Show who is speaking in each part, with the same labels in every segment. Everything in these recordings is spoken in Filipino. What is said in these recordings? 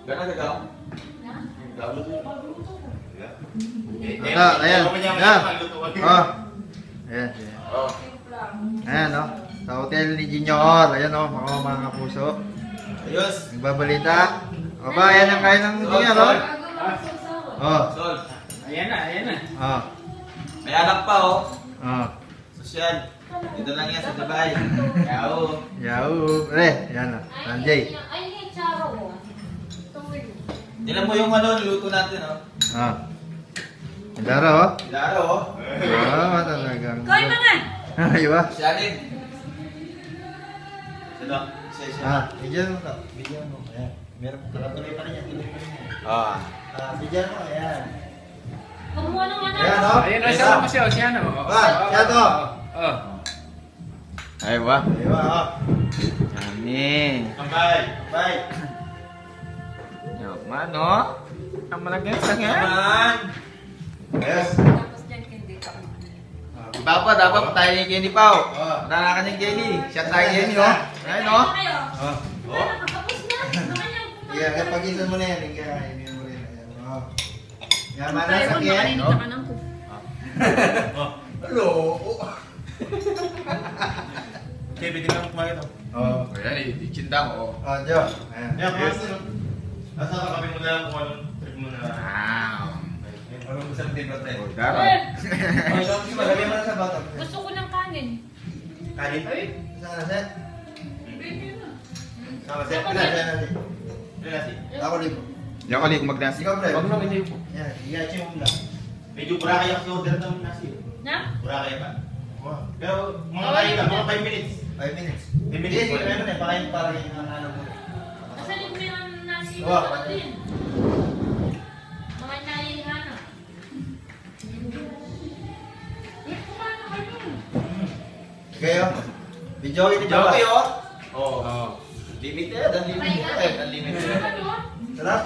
Speaker 1: Gana gagaw? Gagaw.
Speaker 2: Ayan. Ayan. Oh. Ayan.
Speaker 1: Oh.
Speaker 2: Ayan, no? Sa hotel ni Junior. Ayan, no? Mga kapuso.
Speaker 1: Ayos.
Speaker 2: Nagbabalita. O ba, ayan ang kaya ng Junior, no? Oh.
Speaker 1: Sol.
Speaker 3: Ayan na, ayan na.
Speaker 2: Oh.
Speaker 1: May anak pa, oh.
Speaker 2: Oh.
Speaker 1: Sosyal. Dito lang yan sa Dubai. Yao.
Speaker 2: Yahoo! Yan na. Sanjay.
Speaker 4: Ay, hindi, Charo.
Speaker 1: Tinan mo yung ano, luto natin, oh.
Speaker 2: Ah. Dara, oh.
Speaker 1: Ilaro, oh.
Speaker 2: Ah, talagang.
Speaker 4: Koy mga!
Speaker 2: Ay, ba?
Speaker 1: Sosyalin. Sino? Isa-isa.
Speaker 2: Ah, bigyan mo to. Bigyan mo. Ayan. Meron ko. Tuloy pa rin yan. Tuloy pa rin yan.
Speaker 1: Ah.
Speaker 2: Ah, bigyan mo. Ayan.
Speaker 4: Kumuha ng ano?
Speaker 2: Ayan, oh.
Speaker 3: Ayan, siya mo siya, siya na.
Speaker 2: Ba, siya to.
Speaker 3: Oh.
Speaker 1: Ay, ba?
Speaker 2: Ayun, oh.
Speaker 1: Kami.
Speaker 2: Bye. Bye.
Speaker 1: Yo, mano? Ang malagyan sa nga.
Speaker 2: Man. Yes.
Speaker 4: Tapos dyan, hindi ka
Speaker 1: Dapat tayo ni Kenny Pao.
Speaker 2: Oh.
Speaker 1: Nanakan ni Kenny. Siya tayo Kenny, oh. Ayun, oh.
Speaker 2: Oh.
Speaker 1: Oh.
Speaker 4: Tapos na.
Speaker 2: Yeah, kaya pagisan mo na yan. Kaya mo rin. Ayan, oh. Yan, mana
Speaker 4: Tayo,
Speaker 2: sakyan.
Speaker 4: makalinit ka ng ko.
Speaker 2: Oh. Hello.
Speaker 1: Okay, pwede lang kumain ito.
Speaker 2: Oh.
Speaker 1: Ayan, icinda ko, oh.
Speaker 2: Oh, Jo. Ayan.
Speaker 5: Yeah, kasi nasa kami mo na lang kung anong trip mo na.
Speaker 1: Wow.
Speaker 5: Anong gusto ng table tayo?
Speaker 1: Oh, daro.
Speaker 2: Oh, Jo, lagyan mo na sa bata.
Speaker 4: Gusto ko ng kanin.
Speaker 5: Kanin?
Speaker 4: Ay,
Speaker 2: Saan na, Seth?
Speaker 5: Sama set.
Speaker 2: Saan na, Seth?
Speaker 5: Relasi.
Speaker 2: Ako rin po.
Speaker 1: Di ako liig magdasi.
Speaker 2: Ikaw, Fred.
Speaker 1: Huwag mo kayo po.
Speaker 2: Yan, iyachi mo lang.
Speaker 5: Medyo Boracay ang order ng nasi.
Speaker 4: na?
Speaker 5: Boracay pa. Pero mga kain lang, mga 5 minutes.
Speaker 2: 5 minutes.
Speaker 5: 5 minutes.
Speaker 2: Hindi, ano na, pakain para yung ano mo.
Speaker 4: Kasalin mo yung nasi mo
Speaker 2: Oh.
Speaker 4: naman din. Mga nalilihana. Eh, kumain na kayo.
Speaker 2: Kayo? Video ini
Speaker 1: Diyan
Speaker 2: ba?
Speaker 1: kayo, oh.
Speaker 5: Oo.
Speaker 1: Oh. Limited, unlimited. Unlimited.
Speaker 2: Sarap?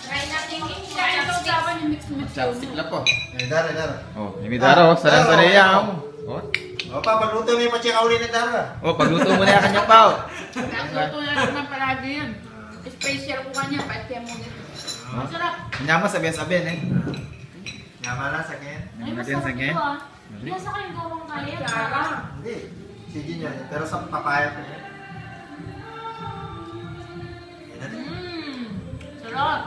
Speaker 4: Try natin yung chopsticks.
Speaker 1: Chopstick lang po.
Speaker 2: Dara, Dara.
Speaker 1: Oh, limidaro. Salan-salan yan. Oh.
Speaker 2: O, pagluto mo yung matsika uli ni Dara.
Speaker 1: Oh, pagluto mo na yung kanyang pao.
Speaker 6: Nagluto na lang ng palagi yan. Special ko kanya, pati mo nito. Masarap.
Speaker 1: Nyama sabihan-sabihan eh.
Speaker 2: Yaman na, sakyan.
Speaker 4: Ay,
Speaker 1: Lagyan
Speaker 4: masarap
Speaker 1: sa
Speaker 4: ito
Speaker 1: gen.
Speaker 4: ah. Nasa kayong gawang kaya.
Speaker 6: Kara.
Speaker 2: Hindi. Sige niya. Pero sa papaya pa niya. Yan na.
Speaker 4: Sarap.